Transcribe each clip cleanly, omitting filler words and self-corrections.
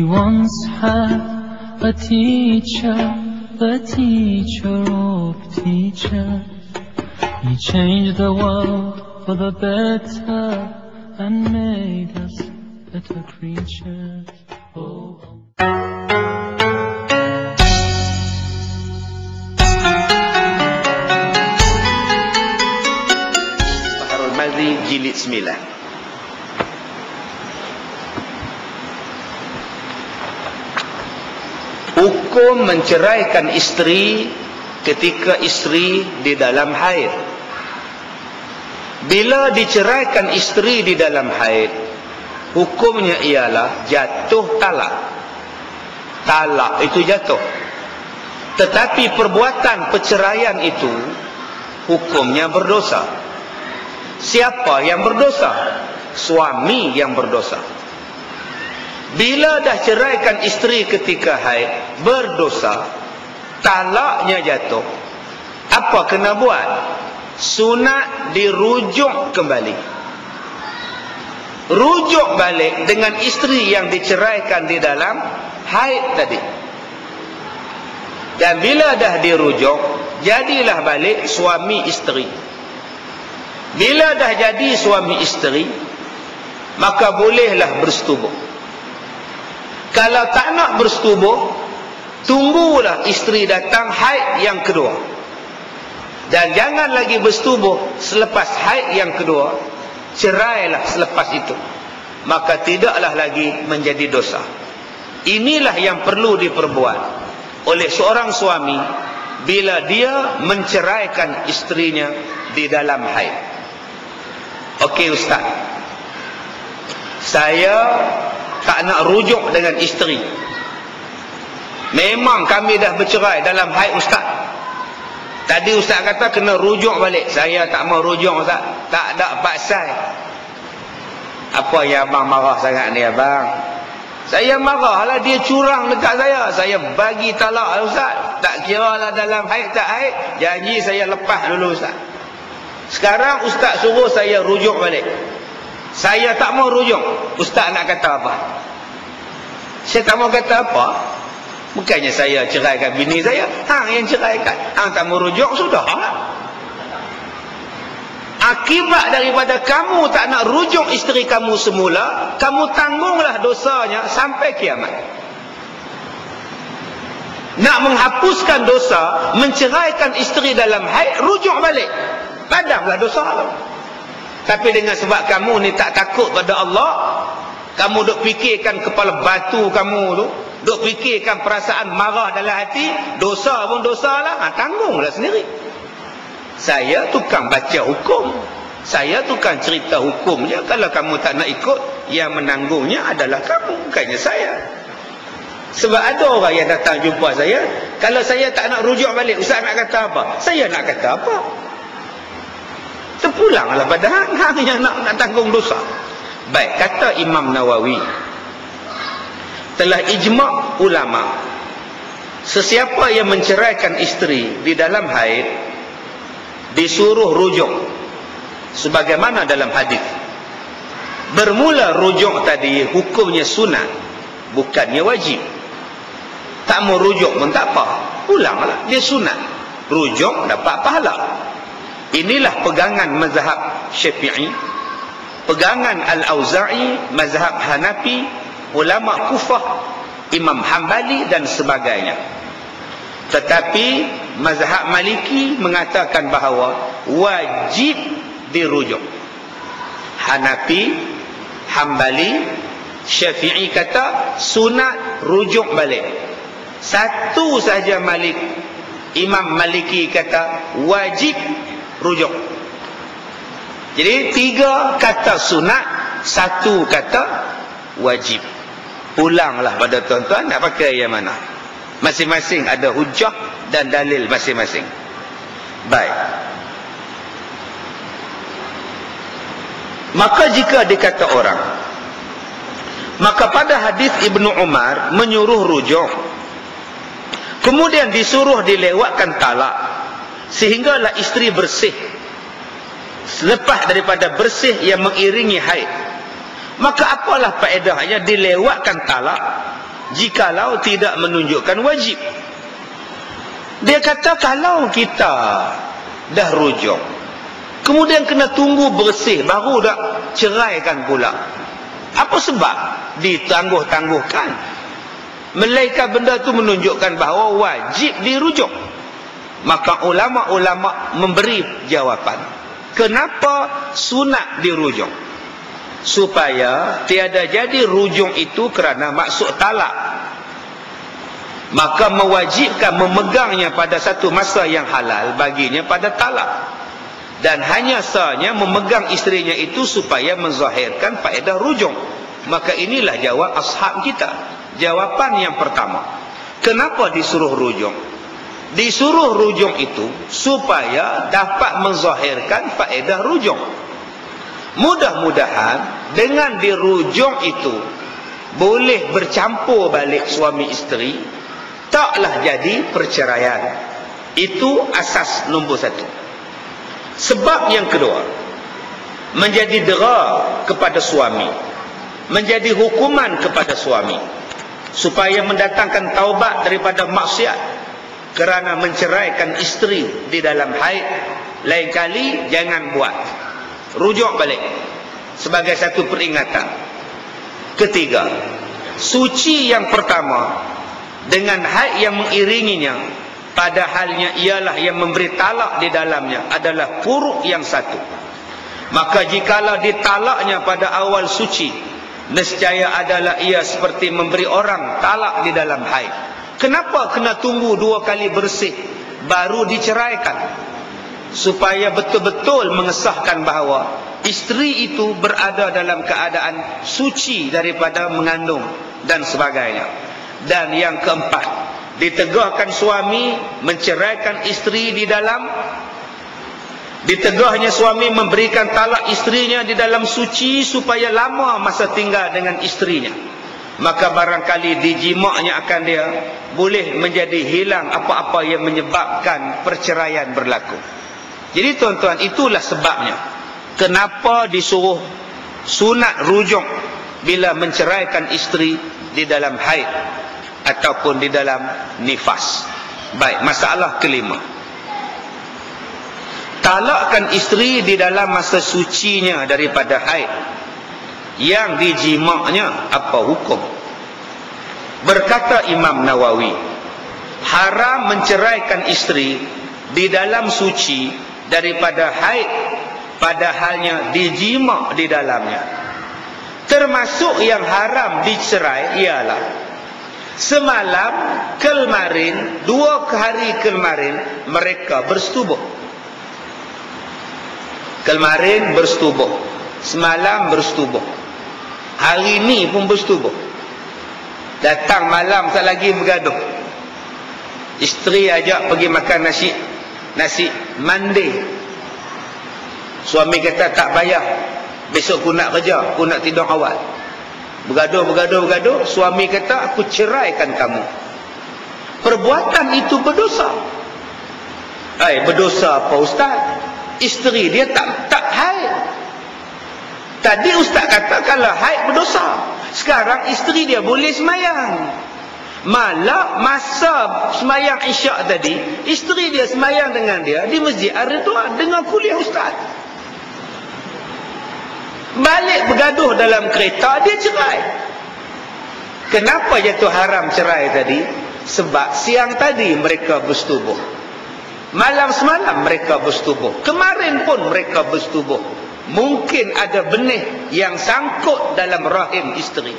once had a teacher, the teacher of teachers. He changed the world for the better and made us better creatures. Oh. Baharul Madhi jilid 9. Hukum menceraikan isteri ketika isteri di dalam haid. Bila diceraikan isteri di dalam haid, hukumnya ialah jatuh talak. Talak itu jatuh. Tetapi perbuatan perceraian itu hukumnya berdosa. Siapa yang berdosa? Suami yang berdosa. Bila dah ceraikan isteri ketika haid, berdosa, talaknya jatuh, apa kena buat? Sunat dirujuk kembali. Rujuk balik dengan isteri yang diceraikan di dalam haid tadi. Dan bila dah dirujuk, jadilah balik suami isteri. Bila dah jadi suami isteri, maka bolehlah bersetubuh. Kalau tak nak bersetubuh, tunggulah isteri datang haid yang kedua. Dan jangan lagi bersetubuh selepas haid yang kedua. Cerailah selepas itu. Maka tidaklah lagi menjadi dosa. Inilah yang perlu diperbuat oleh seorang suami bila dia menceraikan isterinya di dalam haid. Okey Ustaz, saya tak nak rujuk dengan isteri. Memang kami dah bercerai dalam haid Ustaz. Tadi Ustaz kata kena rujuk balik. Saya tak mau rujuk Ustaz. Tak ada pasal. Apa yang abang marah sangat ni abang? Saya marahlah dia curang dekat saya. Saya bagi talak Ustaz. Tak kira lah dalam haid tak haid. Janji saya lepas dulu Ustaz. Sekarang Ustaz suruh saya rujuk balik. Saya tak mau rujuk. Ustaz nak kata apa? Saya tak mau kata apa? Bukannya saya ceraikan bini saya. Hang yang ceraikan. Hang tak mau rujuk, sudah. Akibat daripada kamu tak nak rujuk isteri kamu semula, kamu tanggunglah dosanya sampai kiamat. Nak menghapuskan dosa, menceraikan isteri dalam haid, rujuk balik. Padamlah dosa tu. Tapi dengan sebab kamu ni tak takut pada Allah, kamu duk fikirkan kepala batu kamu tu, duk fikirkan perasaan marah dalam hati, dosa pun dosa lah, tanggunglah sendiri. Saya tukang baca hukum, saya tukang cerita hukum je. Kalau kamu tak nak ikut, yang menanggungnya adalah kamu, bukannya saya. Sebab ada orang yang datang jumpa saya, kalau saya tak nak rujuk balik, Ustaz nak kata apa? Saya nak kata apa? Terpulanglah pada hang yang nak tanggung dosa. Baik, kata Imam Nawawi, telah ijma' ulama, sesiapa yang menceraikan isteri di dalam haid disuruh rujuk sebagaimana dalam hadis. Bermula rujuk tadi hukumnya sunat, bukannya wajib. Tak mau rujuk pun tak apa, pulanglah, dia sunat. Rujuk dapat pahala. Inilah pegangan mazhab Syafi'i, pegangan Al-Auza'i, mazhab Hanafi, ulama Kufah, Imam Hambali dan sebagainya. Tetapi mazhab Maliki mengatakan bahawa wajib dirujuk. Hanafi, Hambali, Syafi'i kata sunat rujuk balik. Satu saja Imam Maliki kata wajib rujuk. Jadi 3 kata sunat, 1 kata wajib. Ulanglah pada tuan-tuan nak pakai yang mana. Masing-masing ada hujah dan dalil masing-masing. Baik. Maka jika dikata orang, maka pada hadis Ibnu Umar menyuruh rujuk, kemudian disuruh dilewatkan talak sehinggalah isteri bersih, selepas daripada bersih yang mengiringi haid, maka apalah faedahnya dilewatkan talak jikalau tidak menunjukkan wajib. Dia kata kalau kita dah rujuk, kemudian kena tunggu bersih baru dah ceraikan pula. Apa sebab ditangguh-tangguhkan? Melainkan benda tu menunjukkan bahawa wajib dirujuk. Maka ulama-ulama memberi jawapan. Kenapa sunat dirujuk? Supaya tiada jadi rujuk itu kerana maksud talak. Maka mewajibkan memegangnya pada satu masa yang halal baginya pada talak. Dan hanya sahnya memegang isterinya itu supaya menzahirkan faedah rujuk. Maka inilah jawab ashab kita. Jawapan yang pertama, kenapa disuruh rujuk? Disuruh rujuk itu supaya dapat menzahirkan faedah rujuk. Mudah-mudahan dengan dirujuk itu boleh bercampur balik suami isteri, taklah jadi perceraian. Itu asas nombor satu. Sebab yang kedua, menjadi dera kepada suami, menjadi hukuman kepada suami, supaya mendatangkan taubat daripada maksiat kerana menceraikan isteri di dalam haid. Lain kali jangan buat, rujuk balik sebagai satu peringatan. Ketiga, suci yang pertama dengan haid yang mengiringinya, padahalnya ialah yang memberi talak di dalamnya adalah puruk yang satu. Maka jikalau ditalaknya pada awal suci, nescaya adalah ia seperti memberi orang talak di dalam haid. Kenapa kena tunggu 2 kali bersih baru diceraikan? Supaya betul-betul mengesahkan bahawa isteri itu berada dalam keadaan suci daripada mengandung dan sebagainya. Dan yang keempat, ditegahkan suami menceraikan isteri di dalam, ditegahnya suami memberikan talak isterinya di dalam suci supaya lama masa tinggal dengan isterinya. Maka barangkali dijimaknya akan dia boleh menjadi hilang apa-apa yang menyebabkan perceraian berlaku. Jadi tuan-tuan, itulah sebabnya kenapa disuruh sunat rujuk bila menceraikan isteri di dalam haid ataupun di dalam nifas. Baik, masalah kelima, talakkan isteri di dalam masa sucinya daripada haid yang dijimaknya, apa hukum? Berkata Imam Nawawi, haram menceraikan isteri di dalam suci daripada haid padahalnya dijimak di dalamnya. Termasuk yang haram dicerai ialah semalam kemarin, 2 hari kemarin mereka bersetubuh. Kemarin bersetubuh, semalam bersetubuh, hari ini pun bersetubuh. Datang malam tak lagi bergaduh. Isteri ajak pergi makan nasi mandi. Suami kata tak payah, besok aku nak kerja, aku nak tidur awal. Bergaduh. Suami kata aku ceraikan kamu. Perbuatan itu berdosa. Berdosa apa ustaz? Isteri dia tak haid. Tadi ustaz kata kalau haid berdosa. Sekarang isteri dia boleh semayang. Malah masa semayang isyak tadi, isteri dia semayang dengan dia di Masjid Ar-Ridwan dengan kuliah ustaz. Balik bergaduh dalam kereta, dia cerai. Kenapa jatuh haram cerai tadi? Sebab siang tadi mereka bersetubuh, malam semalam mereka bersetubuh, kemarin pun mereka bersetubuh. Mungkin ada benih yang sangkut dalam rahim isteri.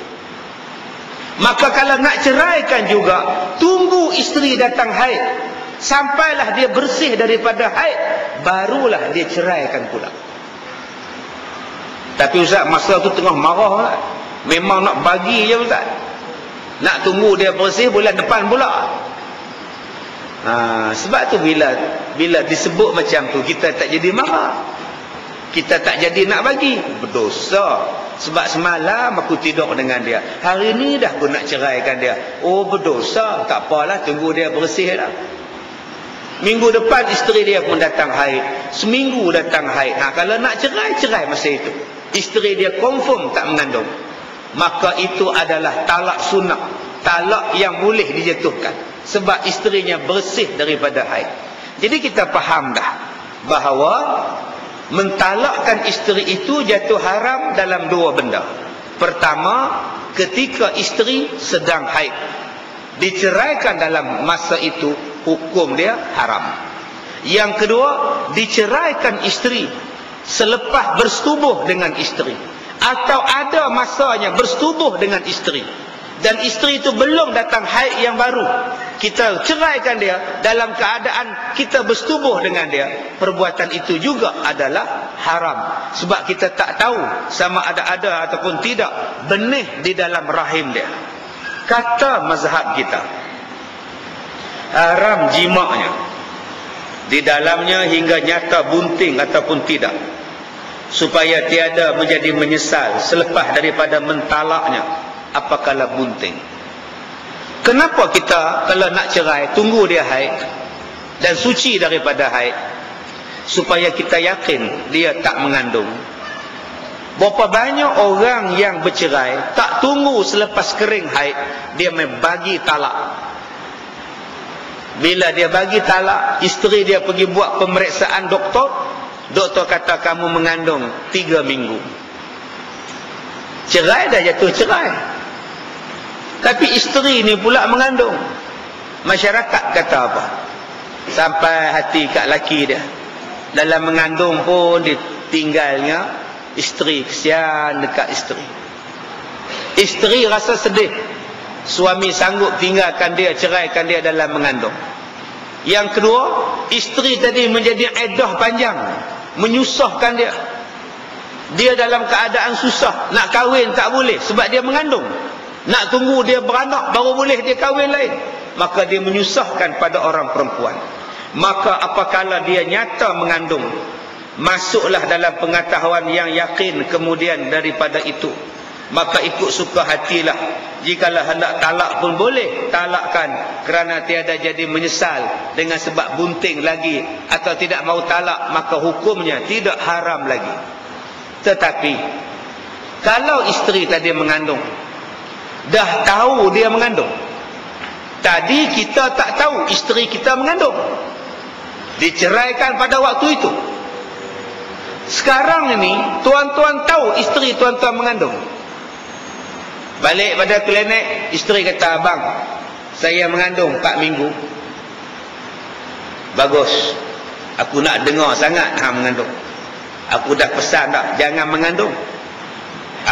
Maka kalau nak ceraikan juga, tunggu isteri datang haid, sampailah dia bersih daripada haid, barulah dia ceraikan pula. Tapi ustaz, masa tu tengah marah lah. Memang nak bagi je ustaz. Nak tunggu dia bersih bulan depan pula. Sebab tu bila disebut macam tu, kita tak jadi marah, kita tak jadi nak bagi. Berdosa. Sebab semalam aku tidur dengan dia, hari ni dah aku nak ceraikan dia. Oh berdosa. Tak apalah, tunggu dia bersih lah. Minggu depan isteri dia pun datang haid, seminggu datang haid. Kalau nak cerai masa itu. Isteri dia confirm tak mengandung, maka itu adalah talak sunat talak yang boleh dijatuhkan sebab isterinya bersih daripada haid. Jadi kita faham dah bahawa mentalakkan isteri itu jatuh haram dalam dua benda. Pertama, ketika isteri sedang haid, diceraikan dalam masa itu, hukum dia haram. Yang kedua, diceraikan isteri selepas bersetubuh dengan isteri, atau ada masanya bersetubuh dengan isteri dan isteri itu belum datang haid yang baru, kita ceraikan dia dalam keadaan kita bersetubuh dengan dia, perbuatan itu juga adalah haram. Sebab kita tak tahu sama ada ataupun tidak benih di dalam rahim dia. Kata mazhab kita, haram jimaknya, di dalamnya hingga nyata bunting ataupun tidak, supaya tiada menjadi menyesal selepas daripada mentalaknya apakala bunting. Kenapa kita kalau nak cerai tunggu dia haid dan suci daripada haid, supaya kita yakin dia tak mengandung. Berapa banyak orang yang bercerai tak tunggu selepas kering haid, dia bagi talak. Bila dia bagi talak, isteri dia pergi buat pemeriksaan doktor, doktor kata kamu mengandung 3 minggu. Cerai dah jatuh cerai, tapi isteri ni pula mengandung. Masyarakat kata apa? Sampai hati kat laki dia. Dalam mengandung pun ditinggalnya isteri, kesian dekat isteri. Isteri rasa sedih, suami sanggup tinggalkan dia, ceraikan dia dalam mengandung. Yang kedua, isteri tadi menjadi iddah panjang, menyusahkan dia. Dia dalam keadaan susah, nak kahwin tak boleh sebab dia mengandung. Nak tunggu dia beranak baru boleh dia kahwin lain. Maka dia menyusahkan pada orang perempuan. Maka apakala dia nyata mengandung, masuklah dalam pengetahuan yang yakin kemudian daripada itu, maka ikut suka hatilah. Jikalau hendak talak pun boleh talakkan, kerana tiada jadi menyesal dengan sebab bunting lagi, atau tidak mau talak, maka hukumnya tidak haram lagi. Tetapi kalau isteri tadi mengandung, dah tahu dia mengandung, tadi kita tak tahu isteri kita mengandung, diceraikan pada waktu itu. Sekarang ini tuan-tuan tahu isteri tuan-tuan mengandung. Balik pada klinik, isteri kata, abang, saya mengandung 4 minggu. Bagus, aku nak dengar sangat hang mengandung. Aku dah pesan dah, jangan mengandung.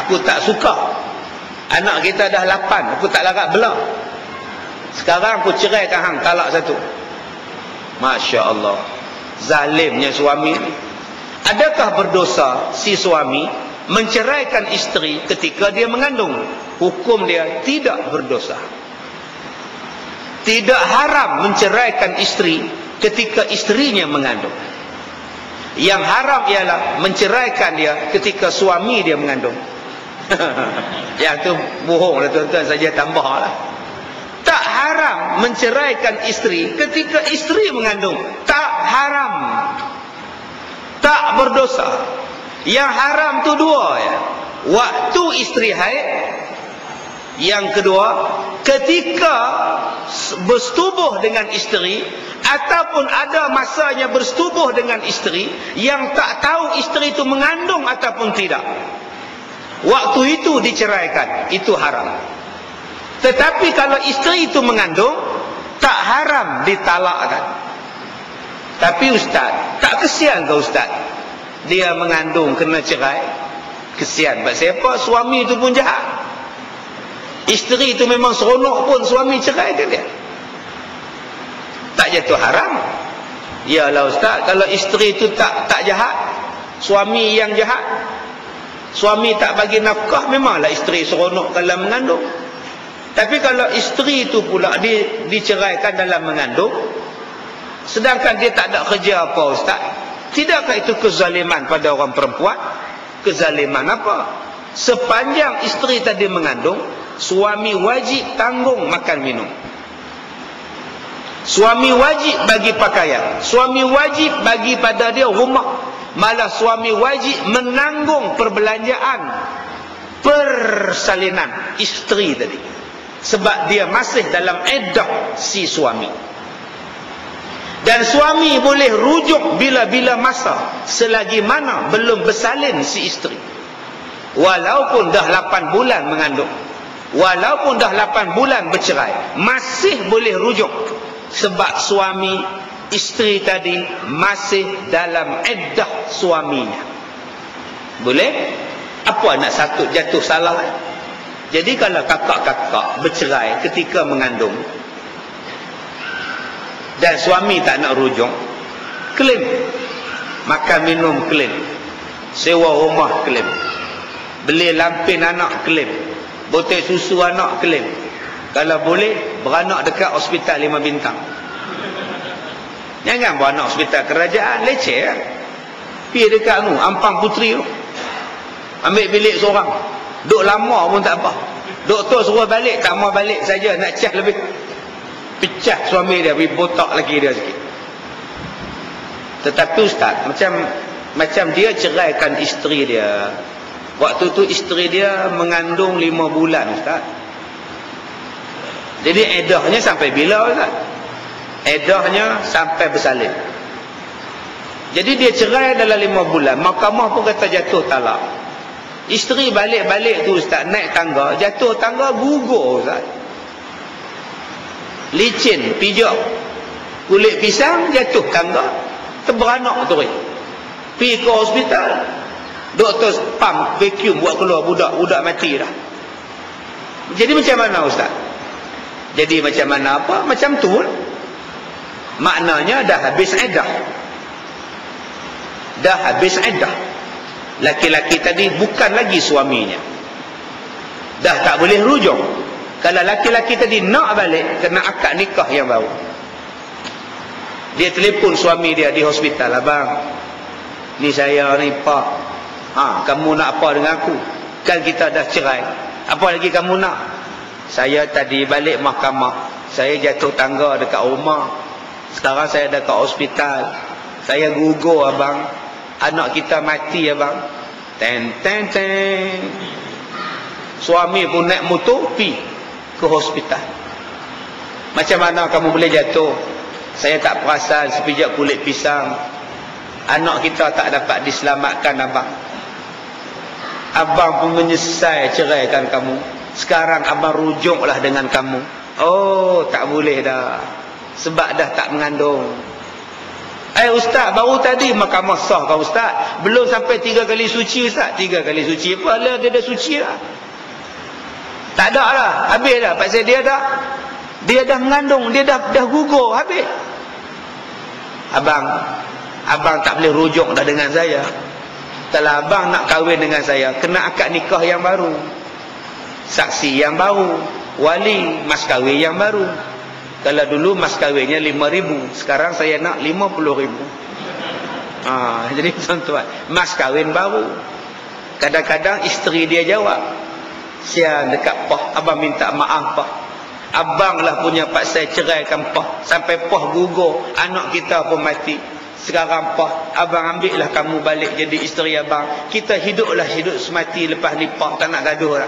Aku tak suka. Anak kita dah 8, aku tak larat belah. Sekarang aku ceraikan hang, talak 1. Masya Allah, zalimnya suami. Adakah berdosa si suami menceraikan isteri ketika dia mengandung? Hukum dia tidak berdosa. Tidak haram menceraikan isteri ketika isterinya mengandung. Yang haram ialah menceraikan dia ketika suami dia mengandung. Yang tu bohong lah tuan-tuan, saja tambah lah. Tak haram menceraikan isteri ketika isteri mengandung. Tak haram, tak berdosa. Yang haram tu 2 ya. Waktu isteri haid. Yang kedua, ketika bersetubuh dengan isteri, ataupun ada masanya bersetubuh dengan isteri yang tak tahu isteri itu mengandung ataupun tidak, waktu itu diceraikan, itu haram. Tetapi kalau isteri itu mengandung, tak haram ditalakkan. Tapi ustaz, tak kesian ke ustaz? Dia mengandung kena cerai, kesian. Sebab siapa? Suami itu pun jahat. Isteri itu memang seronok pun suami ceraikan dia. Tak jatuh haram. Yalah ustaz, kalau isteri itu tak jahat, suami yang jahat, suami tak bagi nafkah, memanglah isteri seronok kalau mengandung. Tapi kalau isteri itu pula diceraikan dalam mengandung, sedangkan dia tak ada kerja apa ustaz, tidakkah itu kezaliman pada orang perempuan? Kezaliman apa? Sepanjang isteri tadi mengandung, suami wajib tanggung makan minum, suami wajib bagi pakaian, suami wajib bagi pada dia rumah, malah suami wajib menanggung perbelanjaan persalinan isteri tadi. sebab dia masih dalam iddah si suami. Dan suami boleh rujuk bila-bila masa selagi mana belum bersalin si isteri. Walaupun dah 8 bulan mengandung, walaupun dah 8 bulan bercerai, masih boleh rujuk sebab suami isteri tadi masih dalam iddah suaminya. Boleh? Apa nak satu jatuh salah? Jadi kalau kakak-kakak bercerai ketika mengandung dan suami tak nak rujuk, klaim. Makan minum klaim, sewa rumah klaim, beli lampin anak klaim, botol susu anak klaim. Kalau boleh beranak dekat hospital 5 bintang. Jangan beranak hospital kerajaan, leceh kan? Pergi dekat tu Ampang Puteri tu, ambil bilik seorang, duduk lama pun tak apa. Doktor suruh balik, tak mau balik saja, nak cas lebih. Pecah suami dia, pergi botak lagi dia sikit. Tetapi ustaz, macam dia ceraikan isteri dia. Waktu tu isteri dia mengandung 5 bulan ustaz. Jadi eddahnya sampai bila ustaz? Eddahnya sampai bersalin. Jadi dia cerai dalam 5 bulan. Mahkamah pun kata jatuh talak. Isteri balik-balik tu ustaz, naik tangga, jatuh tangga gugur ustaz. Licin, pijak, kulit pisang, jatuh tangga, terberanak tu. Pergi ke hospital, doktor pump vacuum buat keluar budak mati dah. Jadi macam mana ustaz? Jadi macam mana apa? Macam tu. Maknanya dah habis iddah. Dah habis iddah. Laki-laki tadi bukan lagi suaminya. Dah tak boleh rujuk. Kalau laki-laki tadi nak balik, kena akad nikah yang baru. Dia telefon suami dia di hospital, abang, ni saya ni pak, kamu nak apa dengan aku? Kan kita dah cerai, apa lagi kamu nak? Saya tadi balik mahkamah, saya jatuh tangga dekat rumah, sekarang saya dekat hospital, saya gugur abang, anak kita mati abang. Ten. Suami pun naik motor pi ke hospital. Macam mana kamu boleh jatuh? Saya tak perasan, sepijak kulit pisang. Anak kita tak dapat diselamatkan abang. Abang pun menyesal ceraikan kamu. Sekarang abang rujuklah dengan kamu. Oh, tak boleh dah, sebab dah tak mengandung. Ustaz, baru tadi mahkamah sah kau ustaz. Belum sampai 3 kali suci ustaz. 3 kali suci apa lah, dia dah suci lah. Tak ada lah, habis dah. Pasal dia dah mengandung, dia dah gugur, habis. Abang tak boleh rujuk dah dengan saya. Kalau abang nak kahwin dengan saya, kena akad nikah yang baru, saksi yang baru, wali, mas kahwin yang baru. Kalau dulu mas kahwinnya 5,000, sekarang saya nak 50,000. Jadi tuan-tuan, mas kahwin baru. Kadang-kadang isteri dia jawab, sian dekat pah, abang minta maaf pah, abang lah punya paksa ceraikan pah, sampai pah gugur, anak kita pun mati. Sekarang pah, abang ambil lah kamu balik jadi isteri abang. Kita hiduplah hidup semati, lepas ni pah tak nak gaduh lah.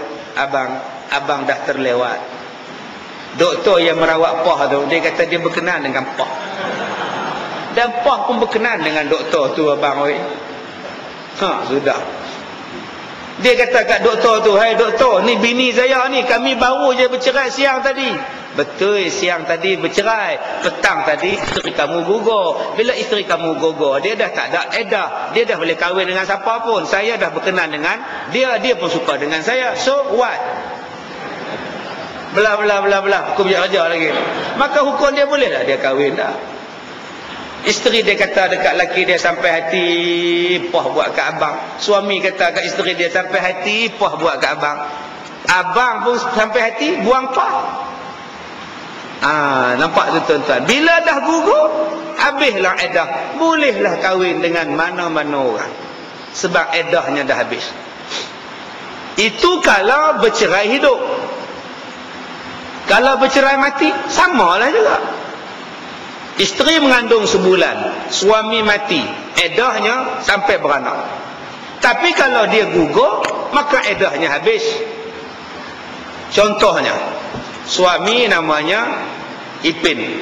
Abang dah terlewat. Doktor yang merawat pah tu, dia kata dia berkenan dengan pah, dan pah pun berkenan dengan doktor tu abang. Sudah. Dia kata kat doktor tu, hai doktor, ni bini saya ni, kami baru je bercerai siang tadi. Betul, siang tadi bercerai, petang tadi isteri kamu gugur. Bila isteri kamu gugur, dia dah tak ada iddah, dia dah boleh kahwin dengan siapa pun. Saya dah berkenan dengan dia, dia pun suka dengan saya. So what? Belah, hukum raja lagi. Maka hukum dia boleh lah dia kahwin dah. Isteri dia kata dekat laki dia, sampai hati pah buat kat abang. Suami kata kat isteri dia, sampai hati pah buat kat abang. Abang pun sampai hati buang pah. Nampak tu tuan-tuan, bila dah gugur, habislah iddah. Bolehlah kahwin dengan mana-mana orang, sebab iddahnya dah habis. Itu kalau bercerai hidup. Kalau bercerai mati, samalah juga. Isteri mengandung sebulan, suami mati, iddahnya sampai beranak. Tapi kalau dia gugur, maka iddahnya habis. Contohnya, Suami namanya Ipin,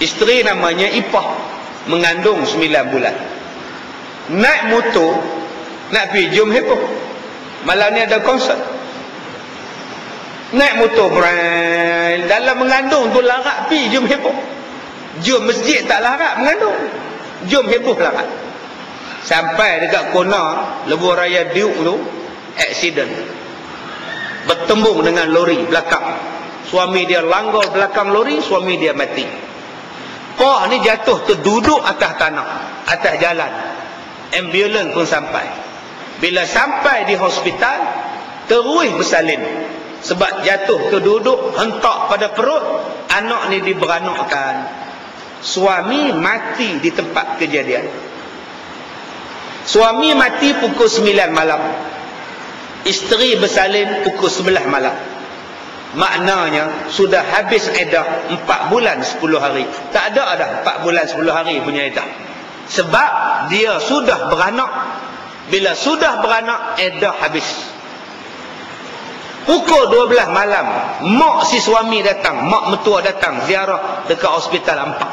isteri namanya Ipah, mengandung 9 bulan. Naik motor nak pergi jom heboh. Malam ni ada konsert. Naik motor dalam mengandung tu larat pergi jom heboh. Jom masjid tak larat mengandung, jom heboh larat. Sampai dekat kona lebuh raya Duke tu, aksiden, bertembung dengan lori belakang. Suami dia langgar belakang lori, suami dia mati. Pak ni jatuh terduduk atas tanah, atas jalan. Ambulans pun sampai. Bila sampai di hospital, terus bersalin. Sebab jatuh terduduk, hentak pada perut, anak ni diberanakkan. Suami mati di tempat kejadian. Suami mati pukul 9 malam. Isteri bersalin pukul 11 malam. Maknanya sudah habis iddah 4 bulan 10 hari. Tak ada dah 4 bulan 10 hari punya iddah. Sebab dia sudah beranak. Bila sudah beranak, iddah habis. Pukul 12 malam, mak si suami datang, mak mertua datang ziarah dekat hospital Ampak.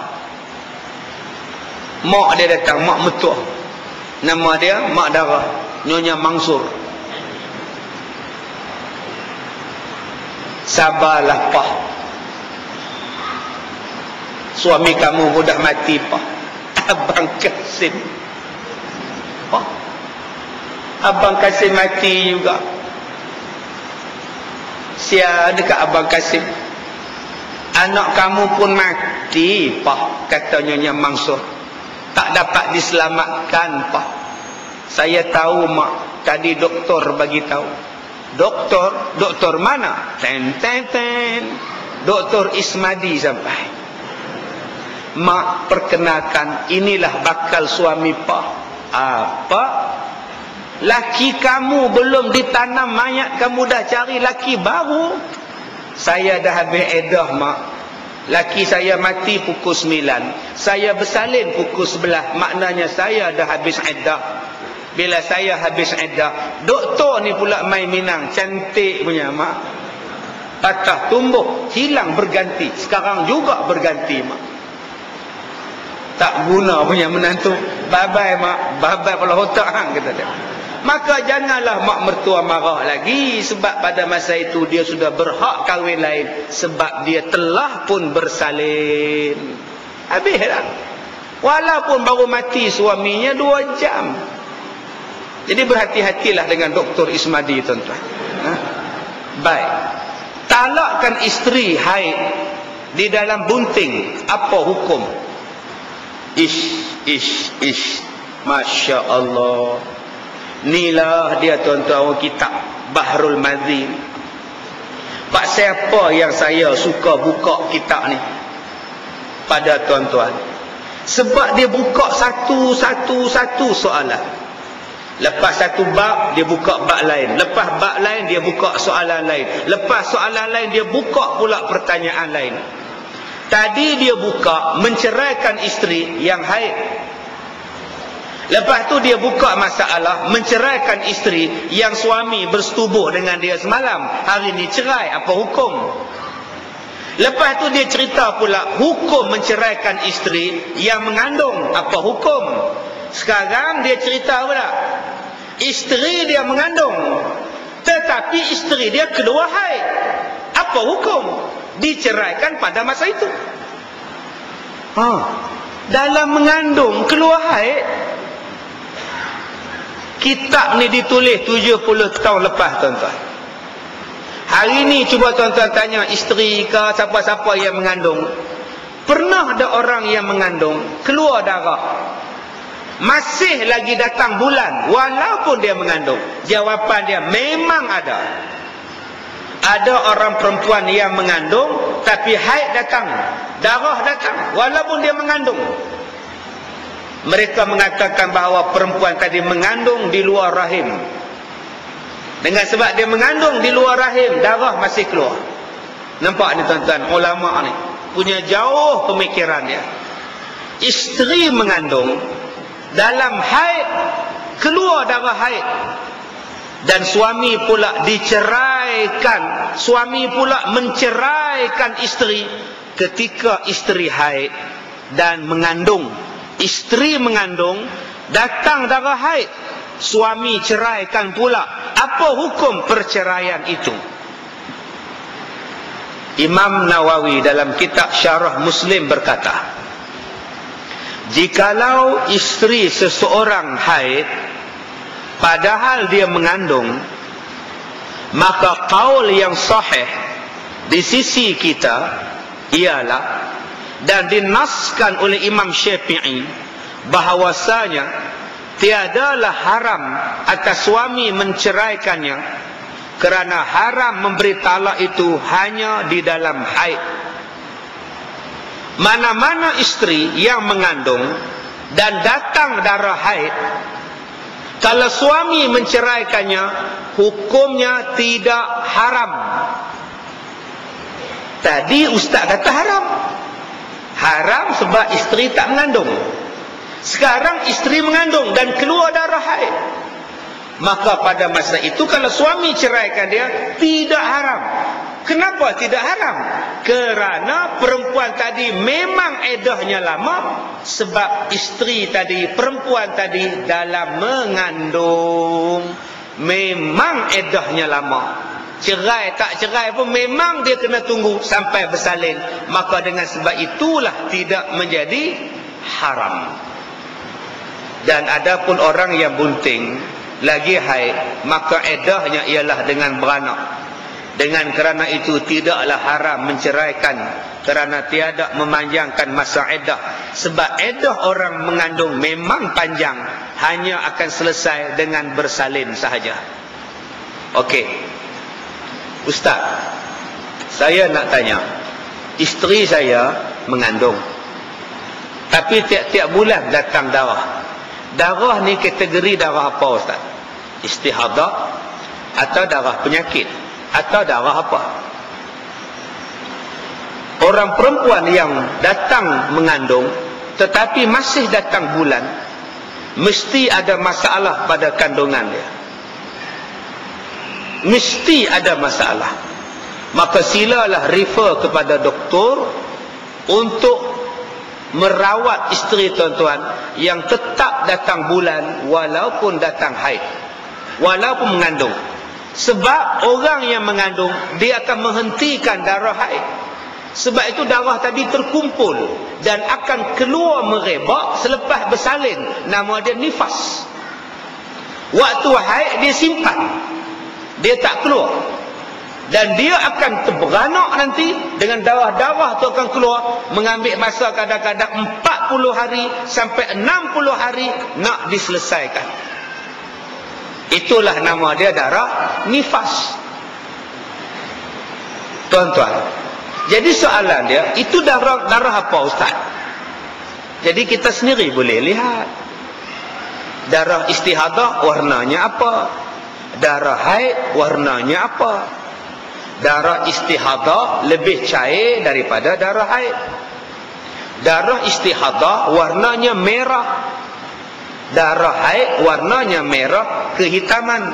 Mak dia datang, mak mertua. Nama dia Mak Dara, Nyonya Mansur. Sabarlah Pak, suami kamu sudah mati Pak. Abang Kasim, Pak, Abang Kasim mati juga. Sia dekat Abang Kasim, anak kamu pun mati Pak, kata Nyonya Mansur. Tak dapat diselamatkan Pak. Saya tahu Mak, tadi doktor bagi tahu. Doktor mana? Doktor Ismadi sampai. Mak perkenalkan, inilah bakal suami Pak. Apa? Laki kamu belum ditanam mayat, kamu dah cari laki baru? Saya dah habis iddah Mak. Laki saya mati pukul 9. Saya bersalin pukul 11. Maknanya saya dah habis iddah. Bila saya habis iddah, doktor ni pula main minang. Cantik punya Mak. Patah tumbuh, hilang berganti. Sekarang juga berganti Mak. Tak guna punya menantu. Bye-bye Mak. Bye-bye kepala otak hang, kata dia. Maka janganlah mak mertua marah lagi. Sebab pada masa itu dia sudah berhak kahwin lain. Sebab dia telah pun bersalin. Habislah. Walaupun baru mati suaminya 2 jam. Jadi berhati-hatilah dengan Dr. Ismadi, tuan-tuan. Baik. Talakkan isteri haid di dalam bunting, apa hukum? Ish. Masya Allah. Inilah dia tuan-tuan kitab Bahrul Madhi. Pak siapa yang saya suka buka kitab ni pada tuan-tuan? Sebab dia buka satu soalan. Lepas satu bab, dia buka bab lain. Lepas bab lain, dia buka soalan lain. Lepas soalan lain, dia buka pula pertanyaan lain. Tadi dia buka menceraikan isteri yang haid. Lepas tu dia buka masalah menceraikan isteri yang suami bersetubuh dengan dia semalam. Hari ni cerai, apa hukum? Lepas tu dia cerita pula hukum menceraikan isteri yang mengandung, apa hukum? Sekarang dia cerita pula isteri dia mengandung, tetapi isteri dia keluar haid, apa hukum? Diceraikan pada masa itu. Dalam mengandung keluar haid. Kitab ni ditulis 70 tahun lepas, tuan-tuan. Hari ni cuba tuan-tuan tanya isteri ke siapa-siapa yang mengandung. Pernah ada orang yang mengandung keluar darah, masih lagi datang bulan walaupun dia mengandung? Jawapan dia memang ada. Ada orang perempuan yang mengandung tapi haid datang, darah datang walaupun dia mengandung. Mereka mengatakan bahawa perempuan tadi mengandung di luar rahim. Dengan sebab dia mengandung di luar rahim, darah masih keluar. Nampak ni tuan-tuan, ulama ni punya jauh pemikiran dia. Isteri mengandung dalam haid, keluar darah haid, dan suami pula diceraikan, suami pula menceraikan isteri ketika isteri haid dan mengandung. Isteri mengandung, datang darah haid, suami ceraikan pula. Apa hukum perceraian itu? Imam Nawawi dalam kitab Syarah Muslim berkata, jikalau isteri seseorang haid padahal dia mengandung, maka qaul yang sahih di sisi kita ialah, dan dinaskan oleh Imam Syafi'i, bahawasanya tiadalah haram atas suami menceraikannya, kerana haram memberi talak itu hanya di dalam haid. Mana-mana isteri yang mengandung dan datang darah haid, kalau suami menceraikannya, hukumnya tidak haram. Tadi ustaz kata haram. Haram sebab isteri tak mengandung. Sekarang isteri mengandung dan keluar darah haid, maka pada masa itu kalau suami ceraikan dia, tidak haram. Kenapa tidak haram? Kerana perempuan tadi memang eddahnya lama, sebab isteri tadi, perempuan tadi dalam mengandung, memang eddahnya lama. Cerai tak cerai pun memang dia kena tunggu sampai bersalin. Maka dengan sebab itulah tidak menjadi haram. Dan ada pun orang yang bunting lagi haid, maka eddahnya ialah dengan beranak. Dengan kerana itu tidaklah haram menceraikan, kerana tiada memanjangkan masa eddah. Sebab eddah orang mengandung memang panjang, hanya akan selesai dengan bersalin sahaja. Okey, ustaz, saya nak tanya, isteri saya mengandung, tapi tiap-tiap bulan datang darah. Darah ni kategori darah apa ustaz? Istihadah atau darah penyakit atau darah apa? Orang perempuan yang datang mengandung tetapi masih datang bulan, mesti ada masalah pada kandungan dia. Mesti ada masalah. Maka silalah refer kepada doktor untuk merawat isteri tuan-tuan yang tetap datang bulan walaupun datang haid, walaupun mengandung. Sebab orang yang mengandung, dia akan menghentikan darah haid. Sebab itu darah tadi terkumpul dan akan keluar merebak selepas bersalin. Nama dia nifas. Waktu haid dia simpan, dia tak keluar. Dan dia akan terberanak nanti dengan darah-darah tu akan keluar, mengambil masa kadang-kadang 40 hari sampai 60 hari nak diselesaikan. Itulah nama dia darah nifas. Tuan-tuan, jadi soalan dia, itu darah apa ustaz? Jadi kita sendiri boleh lihat. Darah istihadah warnanya apa? Darah haid warnanya apa? Darah istihadah lebih cair daripada darah haid. Darah istihadah warnanya merah. Darah haid warnanya merah kehitaman.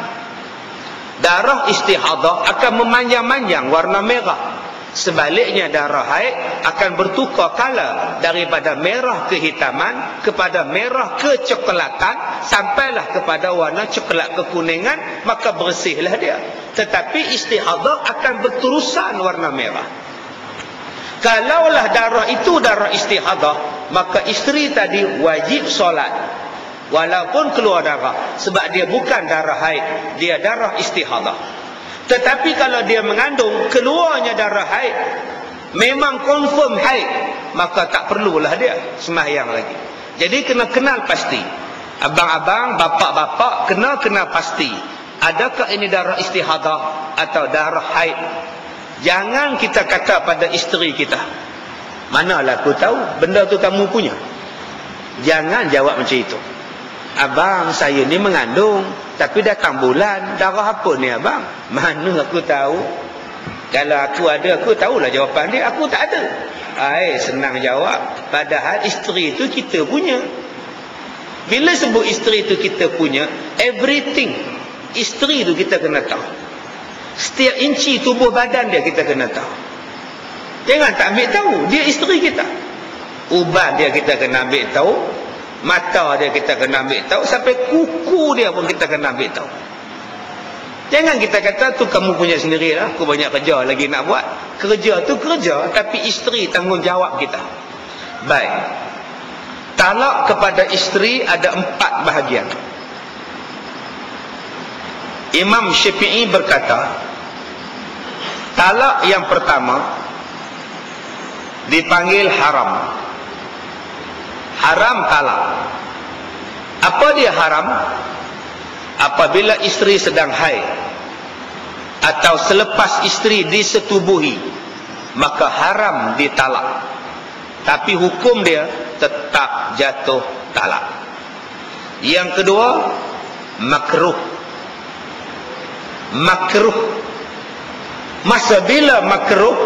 Darah istihadah akan memanjang-manjang warna merah. Sebaliknya darah haid akan bertukar kala daripada merah kehitaman kepada merah kecoklatan, sampailah kepada warna coklat kekuningan, maka bersihlah dia. Tetapi istihadah akan berterusan warna merah. Kalaulah darah itu darah istihadah, maka isteri tadi wajib solat walaupun keluar darah, sebab dia bukan darah haid, dia darah istihadah. Tetapi kalau dia mengandung, keluarnya darah haid, memang confirm haid, maka tak perlulah dia sembahyang lagi. Jadi kena kenal pasti. Abang-abang, bapak-bapak, kena pasti. Adakah ini darah istihadah atau darah haid? Jangan kita kata pada isteri kita, manalah aku tahu, benda tu kamu punya. Jangan jawab macam itu. Abang, saya ni mengandung, tapi datang bulan, darah apa ni abang? Mana aku tahu? Kalau aku ada, aku tahulah jawapan dia. Aku tak ada. Senang jawab. Padahal isteri itu kita punya. Bila sebut isteri itu kita punya, everything Isteri tu kita kena tahu. Setiap inci tubuh badan dia kita kena tahu. Jangan tak ambil tahu, dia isteri kita. Uban dia kita kena ambil tahu, mata dia kita kena ambil tahu, sampai kuku dia pun kita kena ambil tahu. Jangan kita kata tu kamu punya sendirilah, aku banyak kerja lagi nak buat. Kerja tu kerja, tapi isteri tanggungjawab kita. Baik. Talak kepada isteri ada 4 bahagian. Imam Syafi'i berkata, talak yang pertama dipanggil haram. Haram talak. Apa dia haram? Apabila isteri sedang haid atau selepas isteri disetubuhi, maka haram ditalak. Tapi hukum dia tetap jatuh talak. Yang kedua, makruh. Makruh. Masa bila makruh?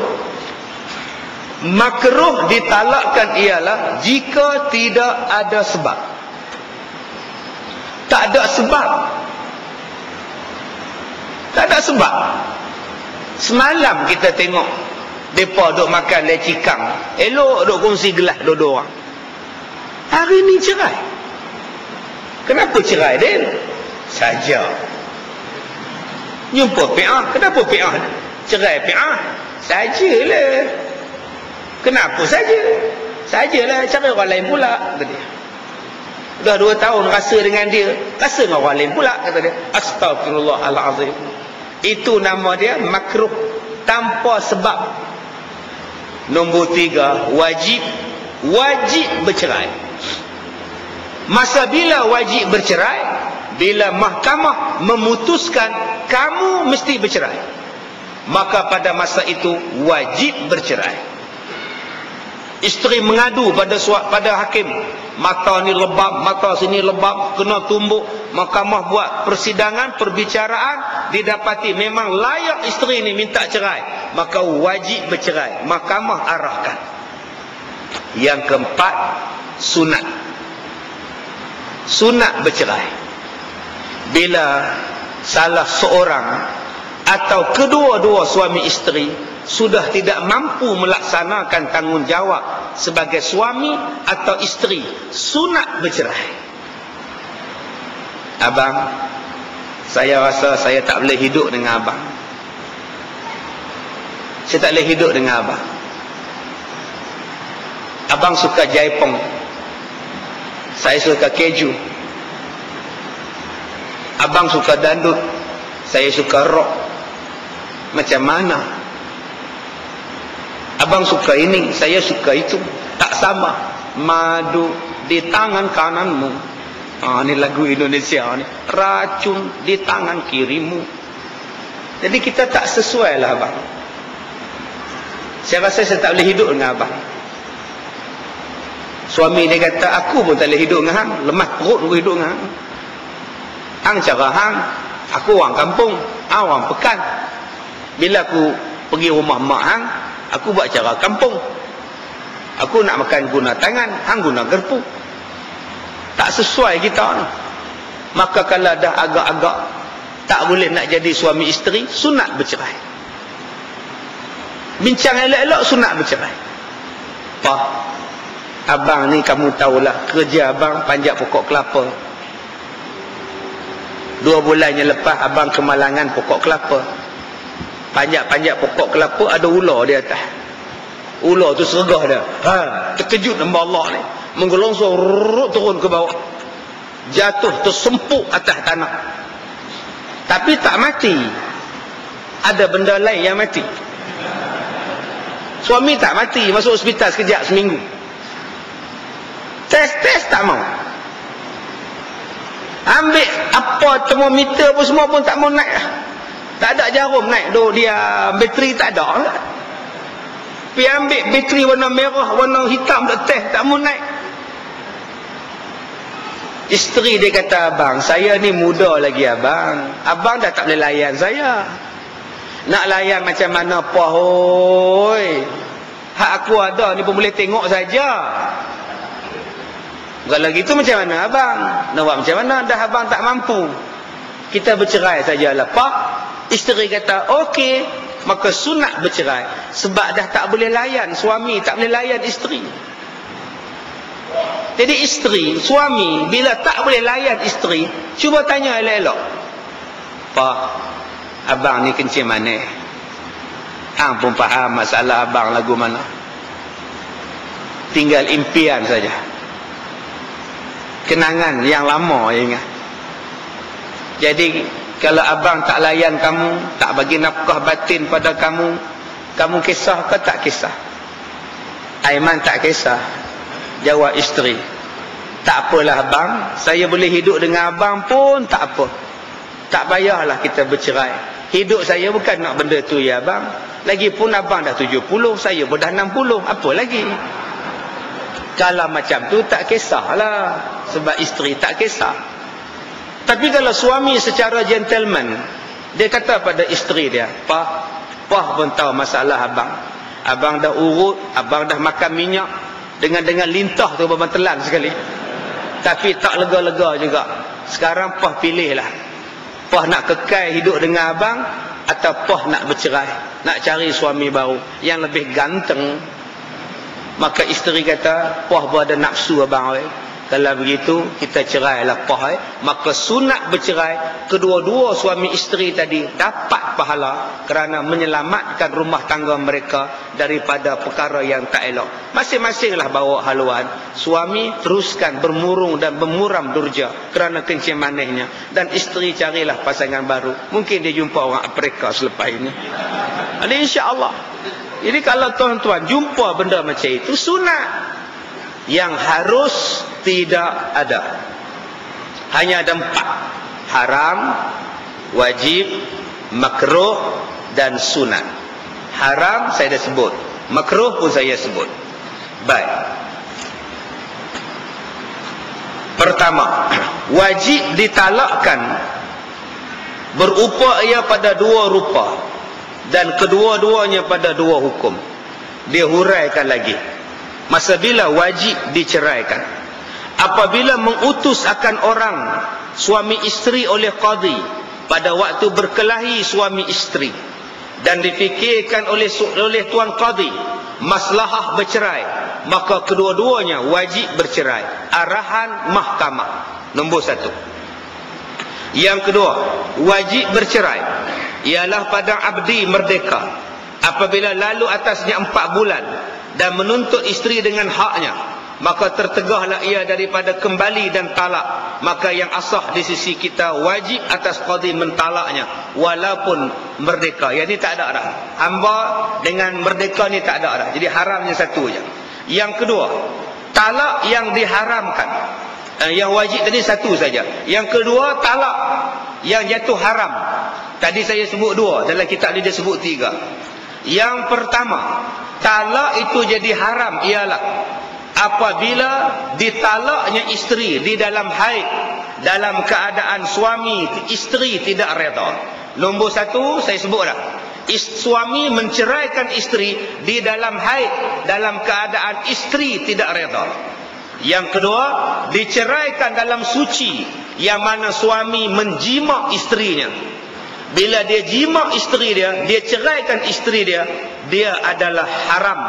Makruh ditalakkan ialah jika tidak ada sebab. Tak ada sebab. Tak ada sebab. Semalam kita tengok mereka duk makan lecikang, elok duk kongsi gelas dua-dua orang. Hari ni cerai. Kenapa cerai dia? Saja. Jumpa pi'ah. Kenapa pi'ah? Cerai pi'ah. Sajalah. Kenapa saja? Sajalah, cari orang lain pula, kata dia. Dah 2 tahun rasa dengan dia, rasa dengan orang lain pula, kata dia. Astagfirullahalazim. Itu nama dia makruh tanpa sebab. Nombor 3, wajib bercerai. Masa bila wajib bercerai? Bila mahkamah memutuskan kamu mesti bercerai, maka pada masa itu wajib bercerai. Isteri mengadu pada hakim, mata ni lebam, mata sini lebam, kena tumbuk. Mahkamah buat persidangan, perbicaraan, didapati memang layak isteri ni minta cerai, maka wajib bercerai. Mahkamah arahkan. Yang keempat, sunat. Sunat bercerai. Bila salah seorang atau kedua-dua suami isteri sudah tidak mampu melaksanakan tanggungjawab sebagai suami atau isteri, sunat bercerai. Abang, saya rasa saya tak boleh hidup dengan abang. Saya tak boleh hidup dengan abang. Abang suka jaipong, saya suka keju. Abang suka dandut, saya suka rock. Macam mana? Abang suka ini, saya suka itu. Tak sama. Madu di tangan kananmu. Ini lagu Indonesia ni. Racun di tangan kirimu. Jadi kita tak sesuai lah abang. Saya rasa saya tak boleh hidup dengan abang. Suami dia kata, aku pun tak boleh hidup dengan hang. Lemah perut aku hidup dengan hang. Hang cara hang, aku orang kampung, hang orang pekan. Bila aku pergi rumah mak hang, aku buat cara kampung. Aku nak makan guna tangan, hang guna gerpu. Tak sesuai kita ni. Maka kalau dah agak-agak tak boleh nak jadi suami isteri, sunat bercerai. Bincang elok-elok, sunat bercerai. Pak, abang ni kamu tahulah, kerja abang panjat pokok kelapa. 2 bulannya lepas abang kemalangan pokok kelapa. Panjat-panjat pokok kelapa, ada ular di atas. Ular tu sergah dia. Terkejut hamba Allah ni. Menggelongsor turun ke bawah. Jatuh tersempuk atas tanah. Tapi tak mati. Ada benda lain yang mati. Suami tak mati, masuk hospital sekejap seminggu. Tes tak mau. Ambil apa termometer pun semua pun tak mau naik lah. Tak ada jarum naik. Dia bateri tak ada. Pergi ambil bateri warna merah, warna hitam, tes tak mau naik. Isteri dia kata, abang, saya ni muda lagi abang. Abang dah tak boleh layan saya. Nak layan macam mana pohoi. Hak aku ada ni pun boleh tengok saja. Kalau gitu macam mana abang? Nak buat macam mana? Dah abang tak mampu. kita bercerai sajalah. Pak, isteri kata okey, maka sunat bercerai. Sebab dah tak boleh layan suami, tak boleh layan isteri. Jadi isteri, suami bila tak boleh layan isteri, cuba tanya elok-elok, Pak, abang ni kencing mana? Hang pun faham masalah abang lagu mana. Tinggal impian saja, kenangan yang lama ya ingat. Jadi kalau abang tak layan kamu, tak bagi nafkah batin pada kamu, kamu kisah ke tak kisah? Aiman tak kisah. Jawab isteri, tak apalah abang, saya boleh hidup dengan abang pun tak apa. Tak payahlah kita bercerai. Hidup saya bukan nak benda tu ya abang. Lagipun abang dah 70, saya pun dah 60, apa lagi? Kalau macam tu tak kisahlah, sebab isteri tak kisah. Tapi kalau suami secara gentleman, dia kata pada isteri dia, Pak pun tahu masalah abang. Abang dah urut, abang dah makan minyak, dengan lintah tu abang telan sekali. Tapi tak lega-lega juga. Sekarang Pak pilihlah. Pak nak kekal hidup dengan abang, atau Pak nak bercerai, nak cari suami baru yang lebih ganteng. Maka isteri kata, Pak ada nafsu abang. Kalau begitu kita cerailah Pak. Maka sunat bercerai, kedua-dua suami isteri tadi dapat pahala kerana menyelamatkan rumah tangga mereka daripada perkara yang tak elok. Masing-masinglah bawa haluan. Suami teruskan bermurung dan bermuram durja kerana kencing manisnya, dan isteri carilah pasangan baru. Mungkin dia jumpa orang Afrika selepas ini. Ada insya-Allah. Jadi kalau tuan-tuan jumpa benda macam itu, sunat. Yang harus tidak ada. Hanya ada 4. Haram, wajib, makruh dan sunat. Haram saya dah sebut, makruh pun saya sebut. Baik. Pertama, wajib ditalakkan berupa ia pada 2 rupa, dan kedua-duanya pada 2 hukum. Dia huraikan lagi. Masa bila wajib diceraikan? Apabila mengutus akan orang suami isteri oleh qadi pada waktu berkelahi suami isteri, dan difikirkan oleh tuan qadi maslahah bercerai, maka kedua-duanya wajib bercerai. Arahan mahkamah. Nombor 1. Yang kedua, wajib bercerai ialah pada abdi merdeka apabila lalu atasnya 4 bulan dan menuntut isteri dengan haknya, maka tertegahlah ia daripada kembali dan talak. Maka yang asah di sisi kita, wajib atas qadi mentalaknya walaupun merdeka. Yang ni tak ada dah. Hamba dengan merdeka ni tak ada dah. Jadi haramnya satu je. Yang kedua, talak yang diharamkan. Yang wajib tadi satu saja. Yang kedua, talak yang jatuh haram. Tadi saya sebut 2, dalam kitab ni dia sebut 3. Yang pertama, talak itu jadi haram ialah apabila ditalaknya isteri di dalam haid, dalam keadaan suami isteri tidak redha. Nombor 1 saya sebut dah. Suami menceraikan isteri di dalam haid, dalam keadaan isteri tidak redha. Yang kedua, diceraikan dalam suci, yang mana suami menjima isterinya. Bila dia jima isteri dia, dia ceraikan isteri dia, dia adalah haram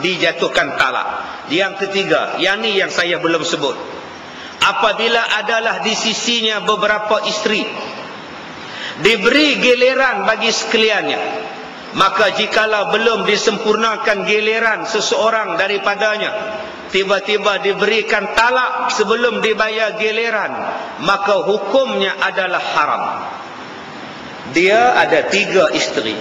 dijatuhkan talak. Yang ketiga, yang ni yang saya belum sebut. Apabila adalah di sisinya beberapa isteri, diberi giliran bagi sekaliannya, maka jikalau belum disempurnakan giliran seseorang daripadanya, tiba-tiba diberikan talak sebelum dibayar giliran, maka hukumnya adalah haram. Dia ada 3 isteri.